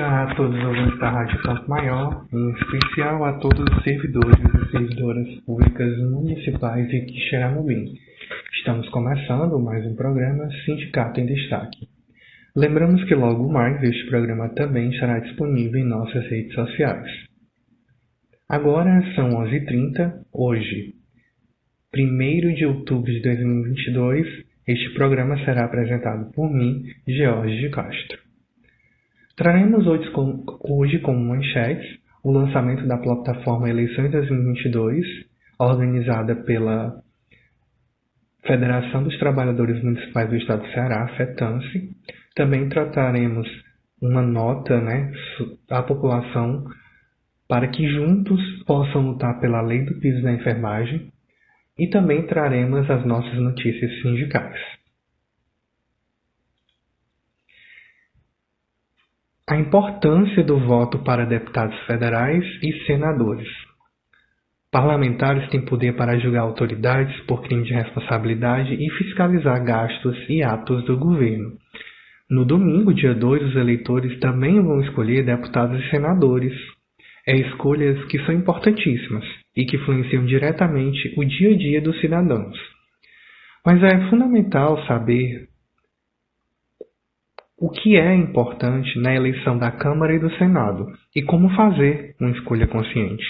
dia a todos os ouvintes da Rádio Campo Maior, em especial a todos os servidores e servidoras públicas municipais e de Xeramobim. Estamos começando mais um programa Sindicato em Destaque. Lembramos que logo mais este programa também estará disponível em nossas redes sociais. Agora são 11h30, hoje, 1º de outubro de 2022, este programa será apresentado por mim, George de Castro. Traremos hoje como manchetes o lançamento da plataforma Eleições 2022, organizada pela Federação dos Trabalhadores Municipais do Estado do Ceará, FETANCE. Também trataremos uma nota à população para que juntos possam lutar pela lei do piso da enfermagem e também traremos as nossas notícias sindicais. A importância do voto para deputados federais e senadores. Parlamentares têm poder para julgar autoridades por crime de responsabilidade e fiscalizar gastos e atos do governo. No domingo, dia 2, os eleitores também vão escolher deputados e senadores. Escolhas que são importantíssimas e que influenciam diretamente o dia a dia dos cidadãos. Mas é fundamental saber o que é importante na eleição da Câmara e do Senado e como fazer uma escolha consciente.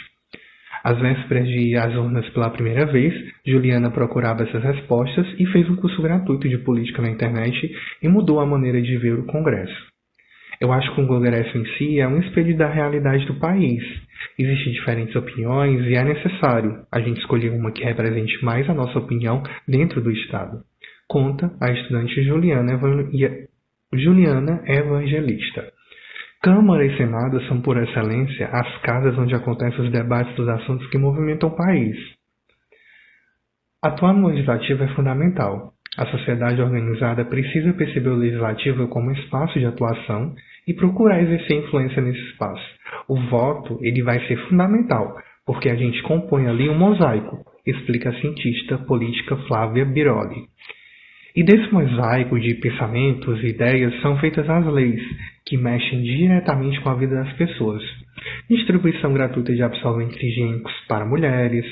Às vésperas de ir às urnas pela primeira vez, Juliana procurava essas respostas e fez um curso gratuito de política na internet e mudou a maneira de ver o Congresso. Eu acho que o Congresso em si é um espelho da realidade do país. Existem diferentes opiniões e é necessário a gente escolher uma que represente mais a nossa opinião dentro do Estado. Conta a estudante Juliana Evangelista. Câmara e Senado são, por excelência, as casas onde acontecem os debates dos assuntos que movimentam o país. Atuar no legislativo é fundamental. A sociedade organizada precisa perceber o legislativo como espaço de atuação e procurar exercer influência nesse espaço. O voto ele vai ser fundamental, porque a gente compõe ali um mosaico, explica a cientista política Flávia Biroli. E desse mosaico de pensamentos e ideias são feitas as leis, que mexem diretamente com a vida das pessoas. Distribuição gratuita de absorventes higiênicos para mulheres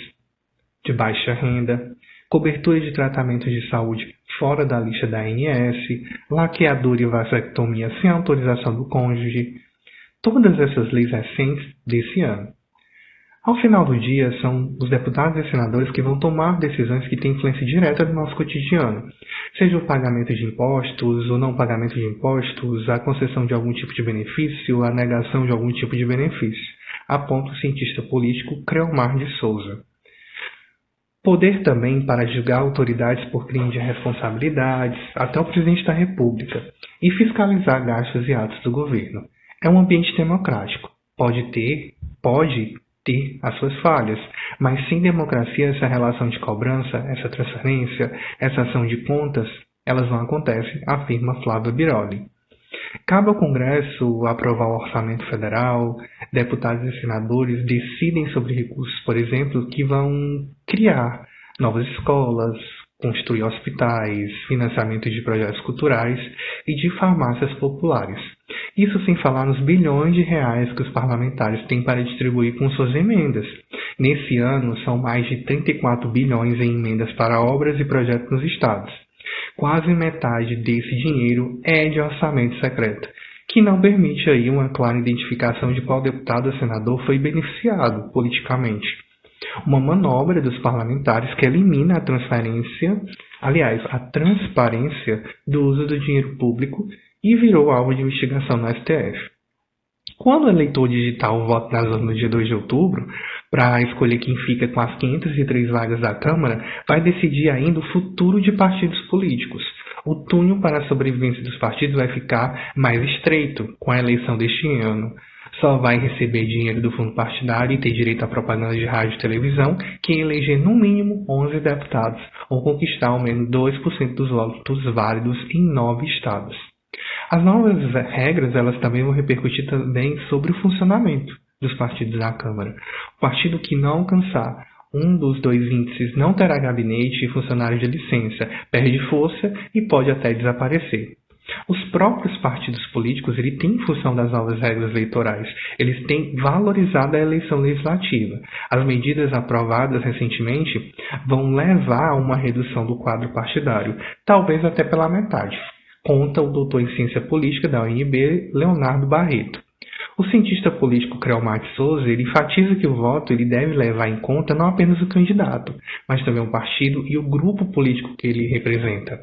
de baixa renda, cobertura de tratamentos de saúde fora da lista da ANS, laqueadura e vasectomia sem autorização do cônjuge. Todas essas leis recentes desse ano. Ao final do dia, são os deputados e senadores que vão tomar decisões que têm influência direta no nosso cotidiano, seja o pagamento de impostos, o não pagamento de impostos, a concessão de algum tipo de benefício, a negação de algum tipo de benefício, aponta o cientista político Creomar de Souza. Poder também para julgar autoridades por crime de responsabilidades, até o presidente da República, e fiscalizar gastos e atos do governo. É um ambiente democrático. Pode ter as suas falhas, mas sem democracia essa relação de cobrança, essa transferência, essa ação de contas, elas não acontecem, afirma Flávia Biroli. Cabe ao Congresso aprovar o orçamento federal, deputados e senadores decidem sobre recursos, por exemplo, que vão criar novas escolas, construir hospitais, financiamento de projetos culturais e de farmácias populares. Isso sem falar nos bilhões de reais que os parlamentares têm para distribuir com suas emendas. Nesse ano, são mais de 34 bilhões em emendas para obras e projetos nos estados. Quase metade desse dinheiro é de orçamento secreto, que não permite aí uma clara identificação de qual deputado ou senador foi beneficiado politicamente. Uma manobra dos parlamentares que elimina a transparência do uso do dinheiro público e virou alvo de investigação no STF. Quando o eleitor digitar o voto nas urnas no dia 2 de outubro, para escolher quem fica com as 503 vagas da Câmara, vai decidir ainda o futuro de partidos políticos. O túnel para a sobrevivência dos partidos vai ficar mais estreito com a eleição deste ano. Só vai receber dinheiro do fundo partidário e ter direito à propaganda de rádio e televisão quem eleger no mínimo 11 deputados ou conquistar ao menos 2% dos votos válidos em 9 estados. As novas regras elas também vão repercutir também sobre o funcionamento dos partidos da Câmara. O partido que não alcançar um dos 2 índices não terá gabinete e funcionários de licença, perde força e pode até desaparecer. Os próprios partidos políticos, ele tem, em função das novas regras eleitorais, eles têm valorizado a eleição legislativa. As medidas aprovadas recentemente vão levar a uma redução do quadro partidário, talvez até pela metade, conta o doutor em ciência política da UNB, Leonardo Barreto. O cientista político Creomar Souza, ele enfatiza que o voto ele deve levar em conta não apenas o candidato, mas também o partido e o grupo político que ele representa.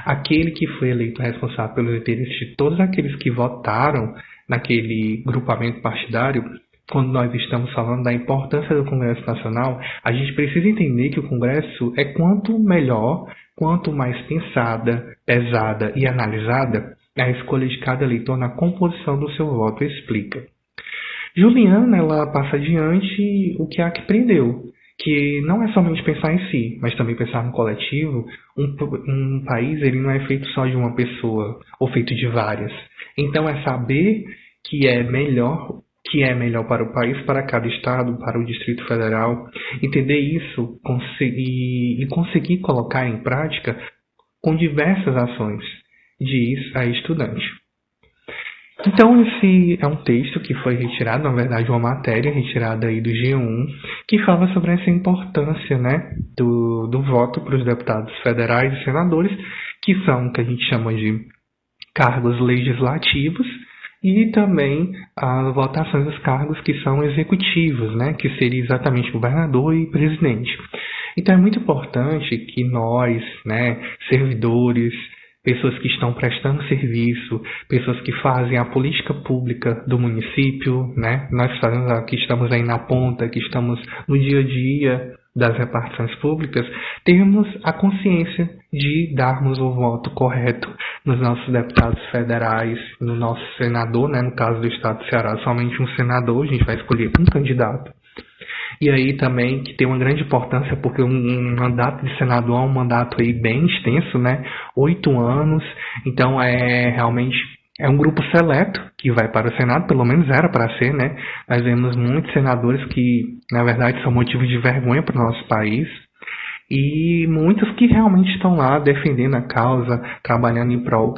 Aquele que foi eleito responsável pelos interesses de todos aqueles que votaram naquele grupamento partidário. Quando nós estamos falando da importância do Congresso Nacional, a gente precisa entender que o Congresso é quanto melhor, quanto mais pensada, pesada e analisada, a escolha de cada eleitor na composição do seu voto explica. Juliana, ela passa adiante o que a que prendeu, que não é somente pensar em si, mas também pensar no coletivo. Um país ele não é feito só de uma pessoa, ou feito de várias. Então é saber que é melhor para o país, para cada estado, para o Distrito Federal, entender isso e conseguir colocar em prática com diversas ações, diz a estudante. Então, esse é um texto que foi retirado, na verdade, uma matéria retirada aí do G1, que fala sobre essa importância, né, do voto para os deputados federais e senadores, que são o que a gente chama de cargos legislativos, e também as votações dos cargos que são executivos, né, que seria exatamente governador e presidente. Então, é muito importante que nós, né, servidores, pessoas que estão prestando serviço, pessoas que fazem a política pública do município, né? Nós que estamos aí na ponta, que estamos no dia a dia das repartições públicas, temos a consciência de darmos o voto correto nos nossos deputados federais, no nosso senador, né? No caso do estado do Ceará, somente um senador, a gente vai escolher um candidato. E aí também que tem uma grande importância, porque um mandato de senador é um mandato aí bem extenso, né? 8 anos, então realmente é um grupo seleto que vai para o Senado, pelo menos era para ser, né? Nós vemos muitos senadores que, na verdade, são motivos de vergonha para o nosso país, e muitos que realmente estão lá defendendo a causa, trabalhando em prol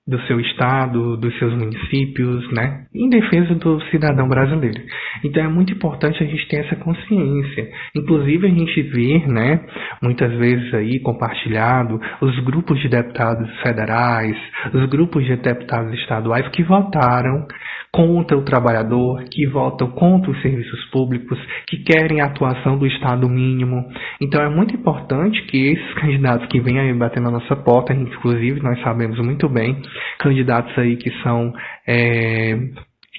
do seu estado, dos seus municípios, né, em defesa do cidadão brasileiro. Então é muito importante a gente ter essa consciência. Inclusive a gente vê, né, muitas vezes aí compartilhado os grupos de deputados federais, os grupos de deputados estaduais que votaram contra o trabalhador, que votam contra os serviços públicos, que querem a atuação do Estado mínimo. Então é muito importante que esses candidatos que vêm aí bater na nossa porta, inclusive nós sabemos muito bem, candidatos aí que são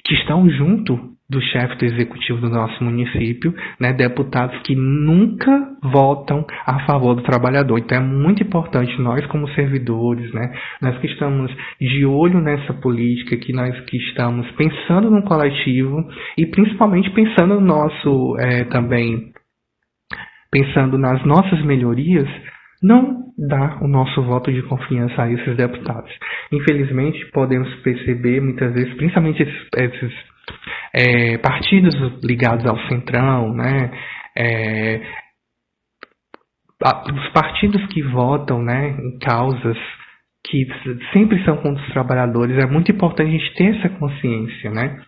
que estão junto do chefe do executivo do nosso município, né, deputados que nunca votam a favor do trabalhador. Então é muito importante nós como servidores, né, nós que estamos de olho nessa política, que nós que estamos pensando no coletivo e principalmente pensando no nosso também pensando nas nossas melhorias, não dar o nosso voto de confiança a esses deputados. Infelizmente, podemos perceber muitas vezes, principalmente esses partidos ligados ao Centrão, né, os partidos que votam, né, em causas que sempre são contra os trabalhadores, é muito importante a gente ter essa consciência, né,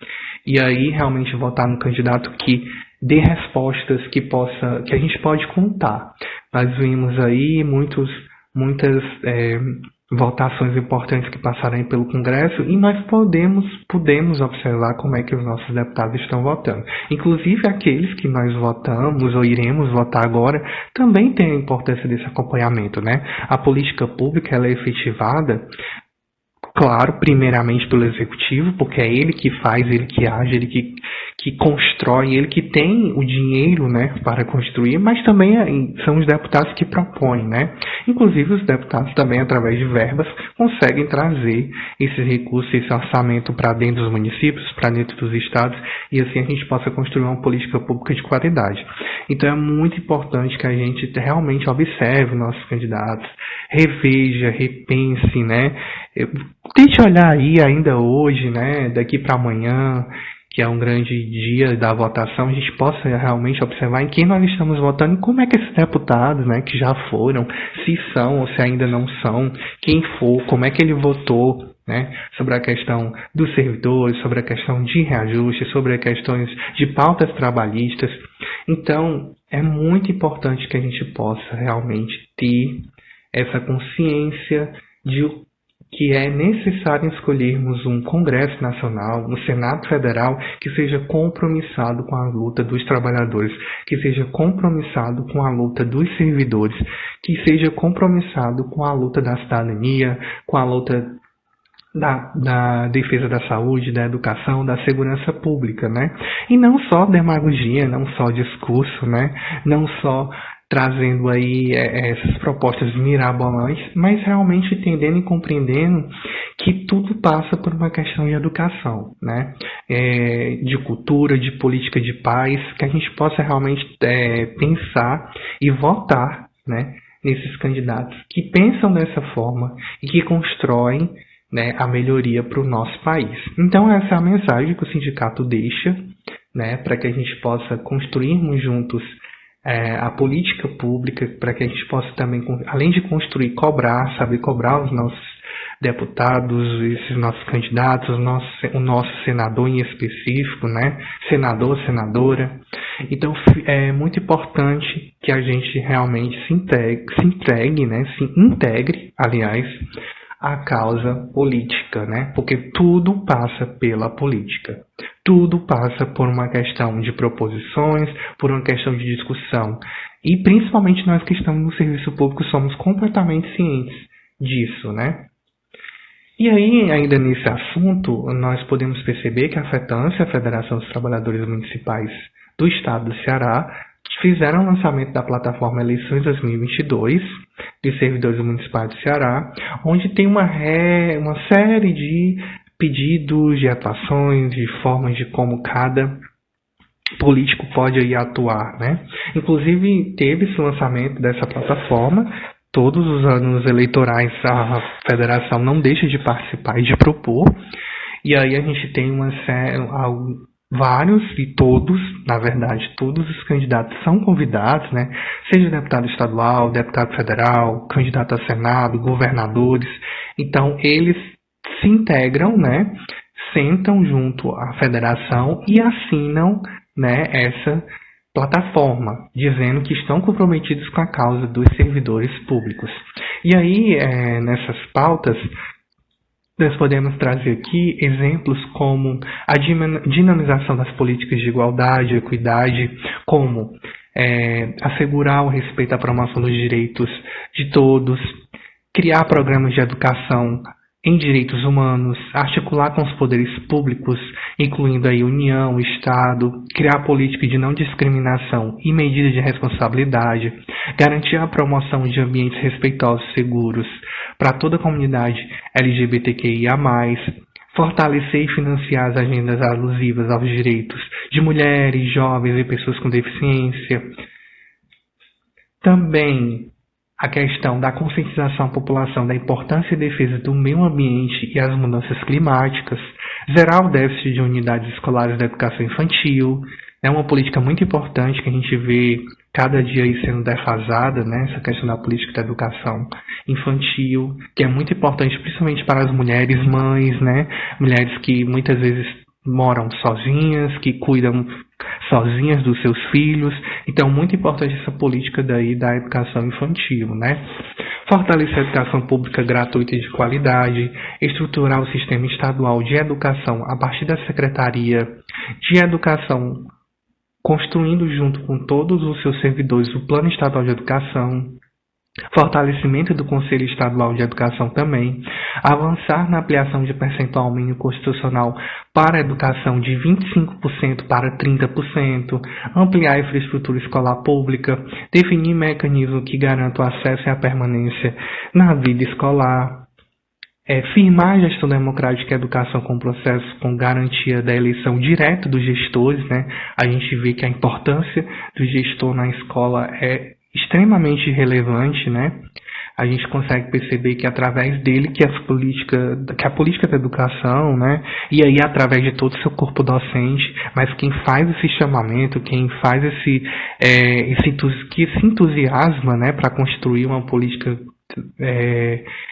e aí realmente votar no candidato que dê respostas que a gente pode contar. Nós vimos aí muitas votações importantes que passaram pelo Congresso e nós podemos observar como é que os nossos deputados estão votando. Inclusive aqueles que nós votamos ou iremos votar agora também tem a importância desse acompanhamento, né? A política pública ela é efetivada, claro, primeiramente pelo Executivo, porque é ele que faz, ele que age, ele que constrói, ele que tem o dinheiro, né, para construir, mas também são os deputados que propõem, né? Inclusive os deputados também, através de verbas, conseguem trazer esses recursos, esse orçamento para dentro dos municípios, para dentro dos estados, e assim a gente possa construir uma política pública de qualidade. Então é muito importante que a gente realmente observe nossos candidatos, reveja, repense, né? Tente olhar aí ainda hoje, né, daqui para amanhã, que é um grande dia da votação, a gente possa realmente observar em quem nós estamos votando e como é que esses deputados, né, que já foram, se são ou se ainda não são, quem for, como é que ele votou, né, sobre a questão dos servidores, sobre a questão de reajuste, sobre as questões de pautas trabalhistas. Então, é muito importante que a gente possa realmente ter essa consciência de que é necessário escolhermos um Congresso Nacional, um Senado Federal que seja compromissado com a luta dos trabalhadores, que seja compromissado com a luta dos servidores, que seja compromissado com a luta da cidadania, com a luta da defesa da saúde, da educação, da segurança pública, né? E não só demagogia, não só discurso, né? Não só trazendo aí essas propostas mirabolantes, mas realmente entendendo e compreendendo que tudo passa por uma questão de educação, né? De cultura, de política de paz, que a gente possa realmente pensar e votar, né, nesses candidatos que pensam dessa forma e que constroem, né, a melhoria para o nosso país. Então essa é a mensagem que o sindicato deixa, né, para que a gente possa construirmos juntos a política pública, para que a gente possa também, além de construir, saber cobrar os nossos deputados, esses nossos candidatos, o nosso senador em específico, né, senador, senadora. Então é muito importante que a gente realmente se integre, aliás, a causa política, né? Porque tudo passa pela política. Tudo passa por uma questão de proposições, por uma questão de discussão. E principalmente nós que estamos no serviço público somos completamente cientes disso, né? E aí, ainda nesse assunto, nós podemos perceber que a FETANCE, a Federação dos Trabalhadores Municipais do Estado do Ceará, fizeram o lançamento da plataforma Eleições 2022 de servidores municipais do Ceará, onde tem uma série de pedidos, de atuações, de formas de como cada político pode aí atuar, né? Inclusive, teve esse lançamento dessa plataforma. Todos os anos eleitorais a federação não deixa de participar e de propor. E aí a gente tem vários e todos, na verdade, todos os candidatos são convidados, né? Seja deputado estadual, deputado federal, candidato a Senado, governadores. Então, eles se integram, né? Sentam junto à federação e assinam, né, essa plataforma, dizendo que estão comprometidos com a causa dos servidores públicos. E aí, nessas pautas, nós podemos trazer aqui exemplos como a dinamização das políticas de igualdade e equidade, como assegurar o respeito à promoção dos direitos de todos, criar programas de educação em direitos humanos, articular com os poderes públicos, incluindo aí União, Estado, criar política de não discriminação e medidas de responsabilidade, garantir a promoção de ambientes respeitosos e seguros para toda a comunidade LGBTQIA+, fortalecer e financiar as agendas alusivas aos direitos de mulheres, jovens e pessoas com deficiência. Também a questão da conscientização à população da importância e defesa do meio ambiente e as mudanças climáticas, zerar o déficit de unidades escolares da educação infantil, é uma política muito importante que a gente vê cada dia aí sendo defasada, né, essa questão da política da educação infantil, que é muito importante principalmente para as mulheres mães, né, mulheres que muitas vezes moram sozinhas, que cuidam sozinhas dos seus filhos. Então, muito importante essa política daí da educação infantil, né? Fortalecer a educação pública gratuita e de qualidade, estruturar o sistema estadual de educação a partir da Secretaria de Educação, construindo junto com todos os seus servidores o Plano Estadual de Educação, fortalecimento do Conselho Estadual de Educação também, avançar na ampliação de percentual mínimo constitucional para a educação de 25% para 30%, ampliar a infraestrutura escolar pública, definir mecanismo que garanta o acesso e a permanência na vida escolar, firmar a gestão democrática e a educação com processo com garantia da eleição direta dos gestores, né? A gente vê que a importância do gestor na escola é extremamente relevante, né? a gente consegue perceber que através dele que a política da educação, né, e aí através de todo o seu corpo docente, mas quem faz esse chamamento, quem faz que se entusiasma, né, para construir uma política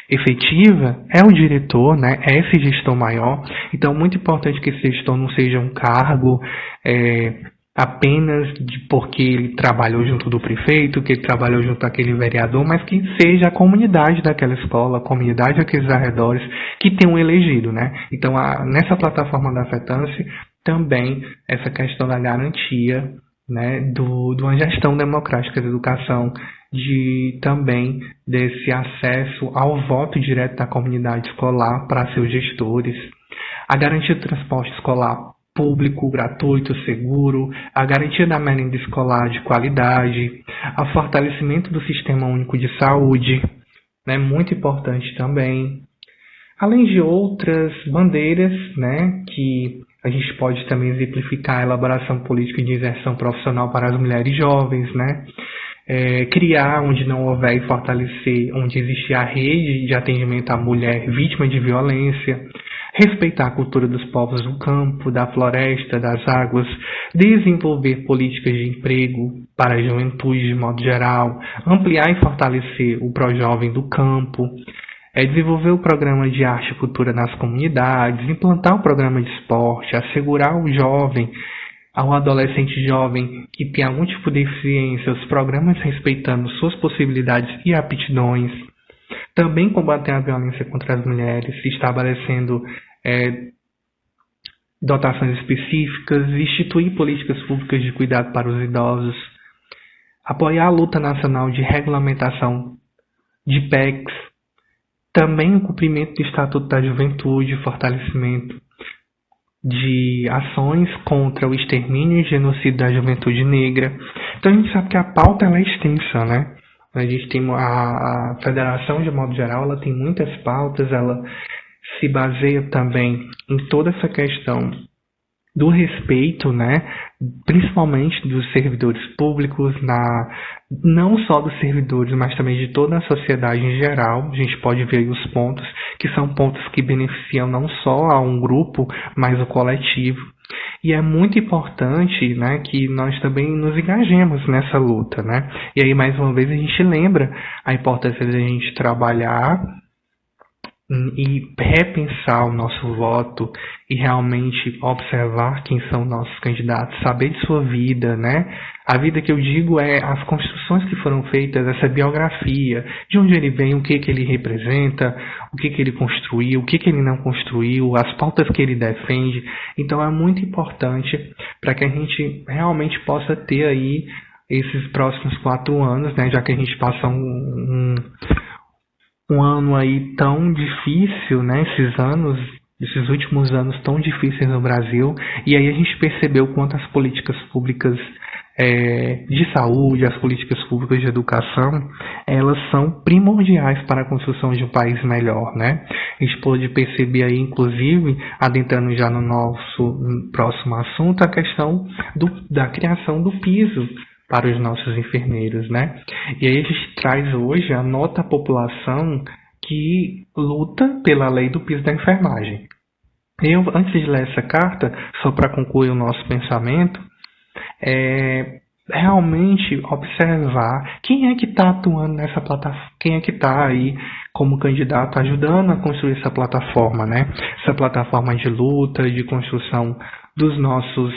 efetiva é o diretor, né, é esse gestor maior. Então, muito importante que esse gestor não seja um cargo apenas porque ele trabalhou junto do prefeito, que ele trabalhou junto daquele vereador, mas que seja a comunidade daquela escola, a comunidade daqueles arredores que tenham elegido, né? Então, nessa plataforma da FETANCE, também essa questão da garantia, né, de uma gestão democrática da educação, também desse acesso ao voto direto da comunidade escolar para seus gestores, a garantia do transporte escolar público, gratuito, seguro, a garantia da merenda escolar de qualidade, o fortalecimento do Sistema Único de Saúde, né, muito importante também, além de outras bandeiras, né, que a gente pode também exemplificar a elaboração política de inserção profissional para as mulheres jovens, né, criar onde não houver e fortalecer onde existe a rede de atendimento à mulher vítima de violência, respeitar a cultura dos povos do campo, da floresta, das águas, desenvolver políticas de emprego para a juventude de modo geral, ampliar e fortalecer o Projovem do campo, desenvolver o programa de arte e cultura nas comunidades, implantar o programa de esporte, assegurar ao jovem, ao adolescente jovem que tem algum tipo de deficiência, os programas respeitando suas possibilidades e aptidões, também combater a violência contra as mulheres, estabelecendo dotações específicas, instituir políticas públicas de cuidado para os idosos, apoiar a luta nacional de regulamentação de PECs, também o cumprimento do Estatuto da Juventude, fortalecimento de ações contra o extermínio e genocídio da juventude negra. Então a gente sabe que a pauta ela é extensa, né? A gente tem a federação, de modo geral, ela tem muitas pautas, ela se baseia também em toda essa questão do respeito, né, principalmente dos servidores públicos, não só dos servidores, mas também de toda a sociedade em geral. A gente pode ver aí os pontos, que são pontos que beneficiam não só a um grupo, mas o coletivo. E é muito importante, né, que nós também nos engajemos nessa luta, né? E aí, mais uma vez, a gente lembra a importância de a gente trabalhar e repensar o nosso voto e realmente observar quem são nossos candidatos, saber de sua vida, né? A vida que eu digo é as construções que foram feitas, essa biografia, de onde ele vem, o que ele representa, o que ele construiu, o que ele não construiu, as pautas que ele defende. Então é muito importante para que a gente realmente possa ter aí esses próximos 4 anos, né? Já que a gente passa um ano aí tão difícil, né? Esses últimos anos tão difíceis no Brasil, e aí a gente percebeu quanto as políticas públicas de saúde, as políticas públicas de educação, elas são primordiais para a construção de um país melhor, né? A gente pode perceber aí, inclusive, adentrando já no nosso próximo assunto, a questão da criação do piso para os nossos enfermeiros, né? E aí a gente traz hoje a nota à população que luta pela lei do piso da enfermagem. Eu, antes de ler essa carta, só para concluir o nosso pensamento, realmente observar quem é que está atuando nessa plataforma, quem é que está aí como candidato ajudando a construir essa plataforma, né? Essa plataforma de luta, de construção dos nossos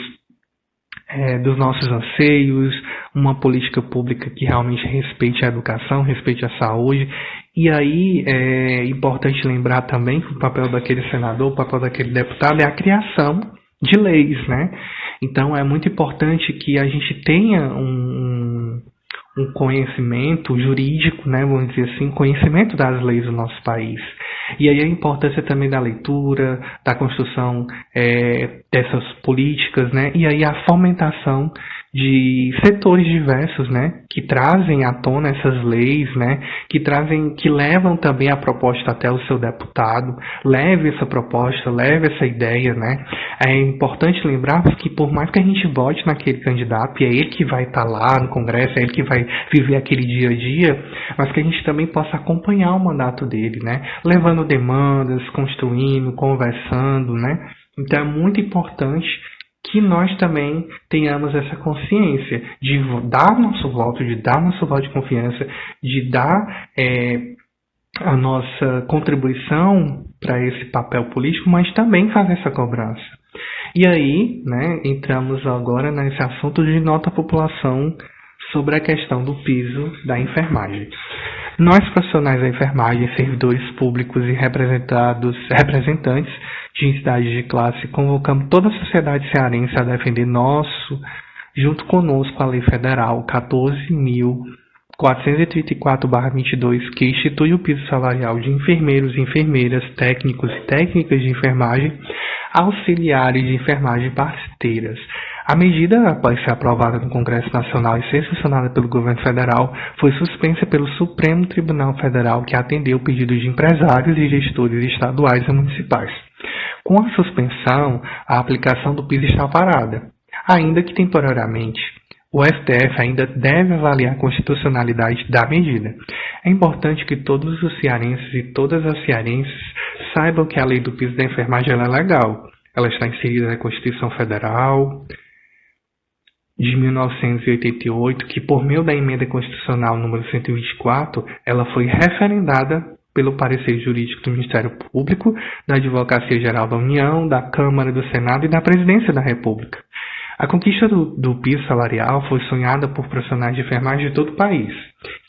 anseios, uma política pública que realmente respeite a educação, respeite a saúde. E aí é importante lembrar também que o papel daquele senador, o papel daquele deputado é a criação de leis, né? Então é muito importante que a gente tenha um conhecimento jurídico, né, vamos dizer assim, conhecimento das leis do nosso país. E aí a importância também da leitura, da construção dessas políticas, né, e aí a fomentação de setores diversos, né, que trazem à tona essas leis, né, que levam também a proposta até o seu deputado, leve essa proposta, leve essa ideia, né. É importante lembrar que por mais que a gente vote naquele candidato, e é ele que vai estar lá no Congresso, é ele que vai viver aquele dia a dia, mas que a gente também possa acompanhar o mandato dele, né, levando demandas, construindo, conversando, né. Então é muito importante que nós também tenhamos essa consciência de dar nosso voto, de dar nosso voto de confiança, de dar a nossa contribuição para esse papel político, mas também fazer essa cobrança. E aí, né, entramos agora nesse assunto de nota à população sobre a questão do piso da enfermagem. Nós, profissionais da enfermagem, servidores públicos e representantes de entidades de classe, convocamos toda a sociedade cearense a defender junto conosco, a Lei Federal 14.434/22, que institui o piso salarial de enfermeiros, enfermeiras, técnicos e técnicas de enfermagem, auxiliares de enfermagem e parteiras. A medida, após ser aprovada no Congresso Nacional e ser sancionada pelo governo federal, foi suspensa pelo Supremo Tribunal Federal, que atendeu pedidos de empresários e gestores estaduais e municipais. Com a suspensão, a aplicação do piso está parada, ainda que temporariamente. O STF ainda deve avaliar a constitucionalidade da medida. É importante que todos os cearenses e todas as cearenses saibam que a lei do piso da enfermagem é legal. Ela está inserida na Constituição Federal de 1988, que por meio da emenda constitucional número 124, ela foi referendada pelo parecer jurídico do Ministério Público, da Advocacia Geral da União, da Câmara, do Senado e da Presidência da República. A conquista do piso salarial foi sonhada por profissionais de enfermagem de todo o país,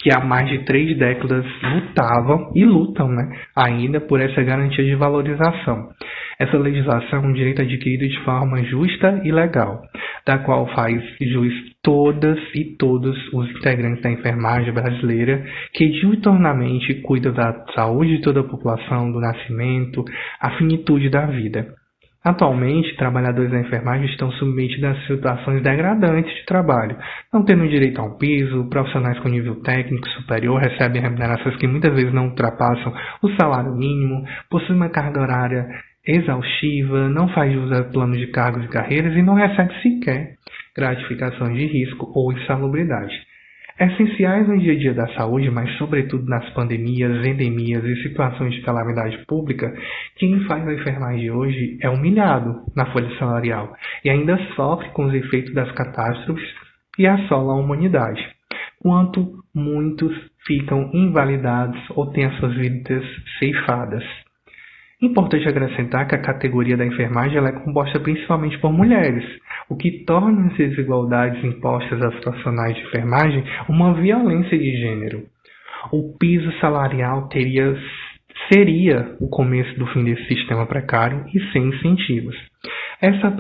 que há mais de 3 décadas lutavam e lutam, né, ainda por essa garantia de valorização. Essa legislação é um direito adquirido de forma justa e legal, da qual faz jus todas e todos os integrantes da enfermagem brasileira, que diuturnamente cuidam da saúde de toda a população, do nascimento, a finitude da vida. Atualmente, trabalhadores da enfermagem estão submetidos a situações degradantes de trabalho, não tendo direito a um piso, profissionais com nível técnico superior recebem remunerações que muitas vezes não ultrapassam o salário mínimo, possuem uma carga horária exaustiva, não faz jus a planos de cargos e carreiras e não recebe sequer gratificações de risco ou insalubridade. Essenciais no dia a dia da saúde, mas sobretudo nas pandemias, endemias e situações de calamidade pública, quem faz a enfermagem hoje é humilhado na folha salarial e ainda sofre com os efeitos das catástrofes e assola a humanidade, quanto muitos ficam invalidados ou têm as suas vidas ceifadas. Importante acrescentar que a categoria da enfermagem ela é composta principalmente por mulheres, o que torna as desigualdades impostas aos profissionais de enfermagem uma violência de gênero. O piso salarial seria o começo do fim desse sistema precário e sem incentivos. Essa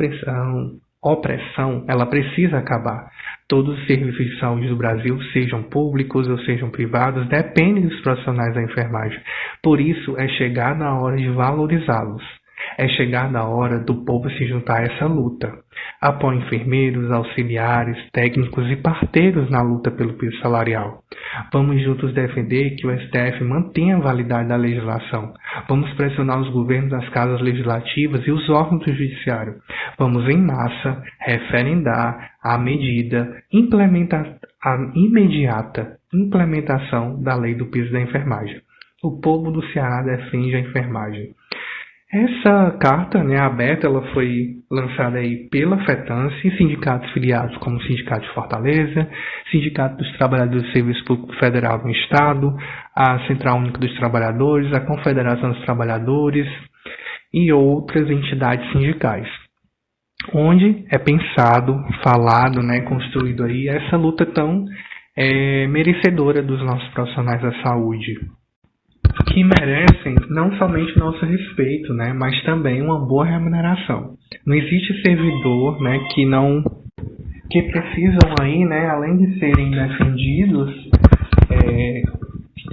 opressão ela precisa acabar. Todos os serviços de saúde do Brasil, sejam públicos ou sejam privados, dependem dos profissionais da enfermagem. Por isso, é chegada a hora de valorizá-los. É chegada a hora do povo se juntar a essa luta. Apoie enfermeiros, auxiliares, técnicos e parteiros na luta pelo piso salarial. Vamos juntos defender que o STF mantenha a validade da legislação. Vamos pressionar os governos das casas legislativas e os órgãos do judiciário. Vamos em massa referendar a medida, a imediata implementação da lei do piso da enfermagem. O povo do Ceará defende a enfermagem. Essa carta, aberta, ela foi lançada aí pela FETANSE e sindicatos filiados como o Sindicato de Fortaleza, Sindicato dos Trabalhadores do Serviço Público Federal do Estado, a Central Única dos Trabalhadores, a Confederação dos Trabalhadores e outras entidades sindicais, onde é pensado, falado, construído aí essa luta tão merecedora dos nossos profissionais da saúde, que merecem não somente nosso respeito, mas também uma boa remuneração. Não existe servidor, que precisam aí, além de serem defendidos,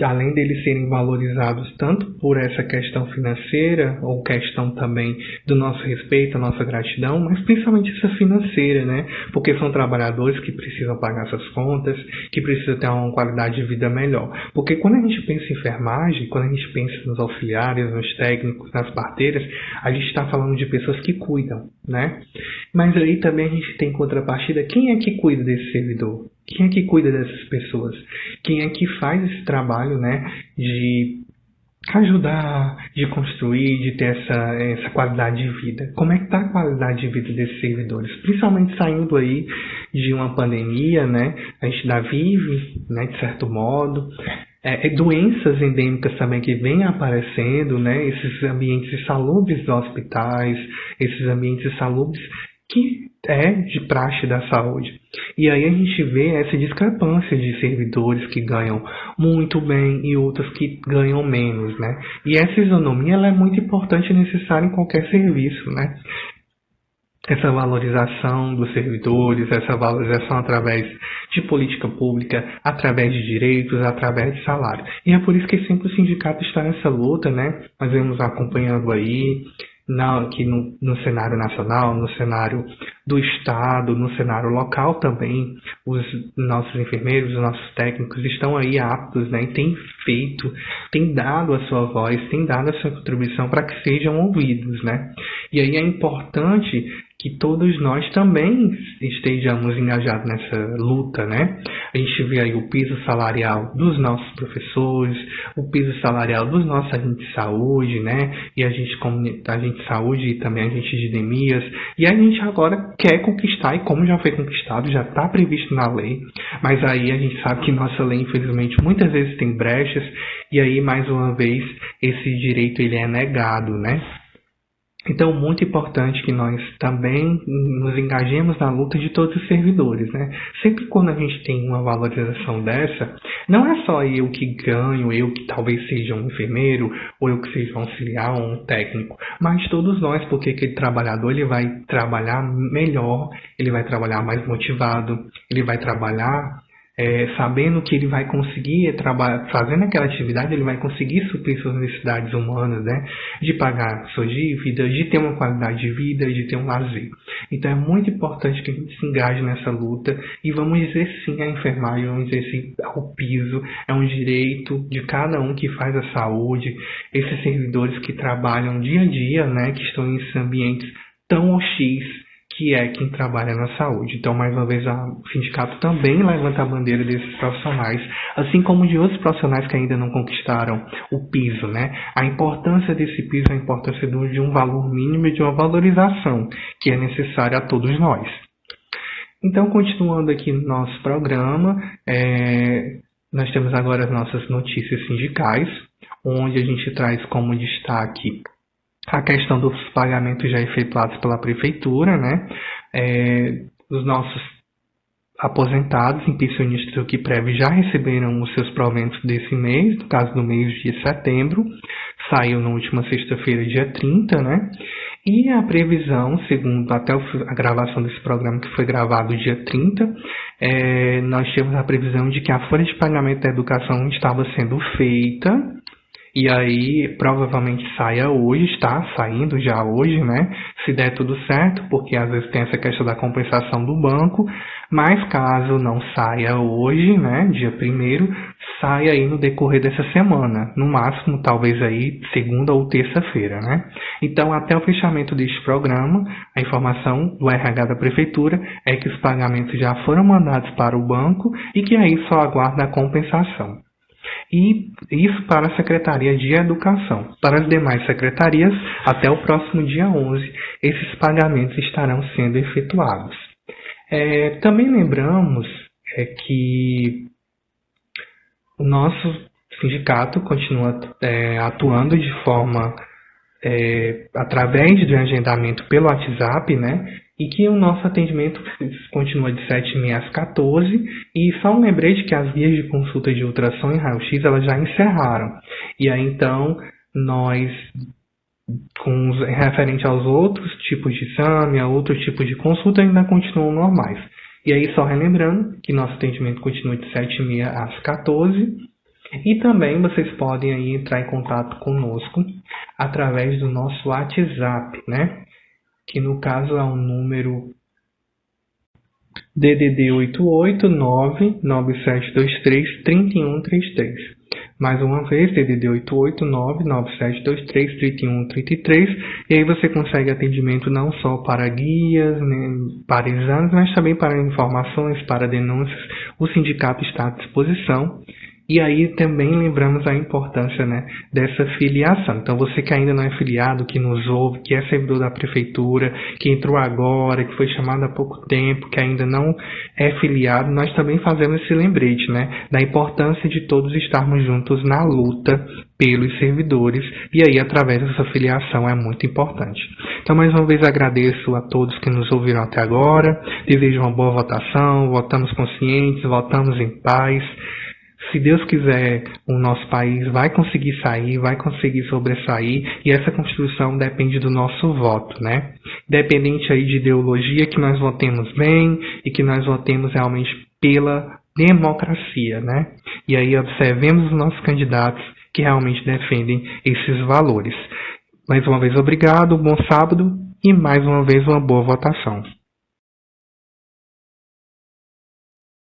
além deles serem valorizados tanto por essa questão financeira, ou questão também do nosso respeito, a nossa gratidão, mas principalmente essa financeira, né? Porque são trabalhadores que precisam pagar suas contas, que precisam ter uma qualidade de vida melhor. Porque quando a gente pensa em enfermagem, quando a gente pensa nos auxiliares, nos técnicos, nas parteiras, a gente está falando de pessoas que cuidam, né? Mas aí também a gente tem em contrapartida, quem é que cuida desse servidor? Quem é que cuida dessas pessoas? Quem é que faz esse trabalho, né, de ajudar, de construir, de ter essa qualidade de vida? Como é que está a qualidade de vida desses servidores? Principalmente saindo aí de uma pandemia, né? A gente ainda vive, né, de certo modo, doenças endêmicas também que vêm aparecendo, né? Esses ambientes insalubres dos hospitais, esses ambientes insalubres que é de praxe da saúde. E aí a gente vê essa discrepância de servidores que ganham muito bem e outros que ganham menos, né? E essa isonomia ela é muito importante e necessária em qualquer serviço, né? Essa valorização dos servidores, essa valorização através de política pública, através de direitos, através de salário. E é por isso que sempre o sindicato está nessa luta, né? Nós vemos acompanhando aí, aqui no cenário nacional, no cenário do estado, no cenário local também, os nossos enfermeiros, os nossos técnicos estão aí aptos, né, e têm dado a sua voz, têm dado a sua contribuição para que sejam ouvidos, né? E aí é importante que todos nós também estejamos engajados nessa luta, né? A gente vê aí o piso salarial dos nossos professores, o piso salarial dos nossos agentes de saúde, né? E a gente de saúde e também agentes de endemias. E a gente agora quer conquistar, e como já foi conquistado, já está previsto na lei, mas aí a gente sabe que nossa lei, infelizmente, muitas vezes tem brechas, e aí, mais uma vez, esse direito ele é negado, né? Então, muito importante que nós também nos engajemos na luta de todos os servidores, né? Sempre quando a gente tem uma valorização dessa, não é só eu que ganho, eu que talvez seja um enfermeiro, ou eu que seja um auxiliar ou um técnico, mas todos nós, porque aquele trabalhador ele vai trabalhar melhor, ele vai trabalhar mais motivado, ele vai trabalhar sabendo que ele vai conseguir fazendo aquela atividade, ele vai conseguir suprir suas necessidades humanas, né? De pagar suas dívidas, de ter uma qualidade de vida, de ter um lazer. Então é muito importante que a gente se engaje nessa luta e vamos dizer sim à enfermagem, vamos dizer sim ao piso, é um direito de cada um que faz a saúde, esses servidores que trabalham dia a dia, né? Que estão em esses ambientes tão hostis, que é quem trabalha na saúde. Então, mais uma vez, o sindicato também levanta a bandeira desses profissionais, assim como de outros profissionais que ainda não conquistaram o piso, né? A importância desse piso, a importância de um valor mínimo e de uma valorização que é necessária a todos nós. Então, continuando aqui no nosso programa, nós temos agora as nossas notícias sindicais, onde a gente traz como destaque a questão dos pagamentos já efetuados pela prefeitura, né? Os nossos aposentados e pensionistas do QUIPREV já receberam os seus proventos desse mês, no caso do mês de setembro, saiu na última sexta-feira, dia 30, né? E a previsão, segundo até a gravação desse programa, que foi gravado dia 30, nós temos a previsão de que a folha de pagamento da educação estava sendo feita, e aí provavelmente saia hoje, está saindo já hoje, né? Se der tudo certo, porque às vezes tem essa questão da compensação do banco, mas caso não saia hoje, né, dia 1º, saia aí no decorrer dessa semana, no máximo talvez aí segunda ou terça-feira, né? Então até o fechamento deste programa, a informação do RH da prefeitura é que os pagamentos já foram mandados para o banco e que aí só aguarda a compensação. E isso para a Secretaria de Educação. Para as demais secretarias, até o próximo dia 11, esses pagamentos estarão sendo efetuados. Também lembramos que o nosso sindicato continua atuando de forma através do agendamento pelo WhatsApp, né? E que o nosso atendimento continua de 7h30 às 14h. E só um lembrete que as vias de consulta de ultrassom e raio-x elas já encerraram. E aí então nós, referente aos outros tipos de exame, a outros tipos de consulta, ainda continuam normais. E aí só relembrando que nosso atendimento continua de 7h30 às 14h. E também vocês podem aí entrar em contato conosco através do nosso WhatsApp, né? Que no caso é o número DDD 889-9723-3133. Mais uma vez, DDD 889-9723-3133. E aí você consegue atendimento não só para guias, né, para exames, mas também para informações, para denúncias. O sindicato está à disposição. E aí também lembramos a importância, né, dessa filiação. Então você que ainda não é filiado, que nos ouve, que é servidor da prefeitura, que entrou agora, que foi chamado há pouco tempo, que ainda não é filiado, nós também fazemos esse lembrete, né, da importância de todos estarmos juntos na luta pelos servidores, e aí através dessa filiação é muito importante. Então mais uma vez agradeço a todos que nos ouviram até agora, desejo uma boa votação, votamos conscientes, votamos em paz. Se Deus quiser, o nosso país vai conseguir sair, vai conseguir sobressair, e essa Constituição depende do nosso voto, né? Independente aí de ideologia, que nós votemos bem e que nós votemos realmente pela democracia, né? E aí observemos os nossos candidatos que realmente defendem esses valores. Mais uma vez, obrigado, bom sábado e mais uma vez uma boa votação.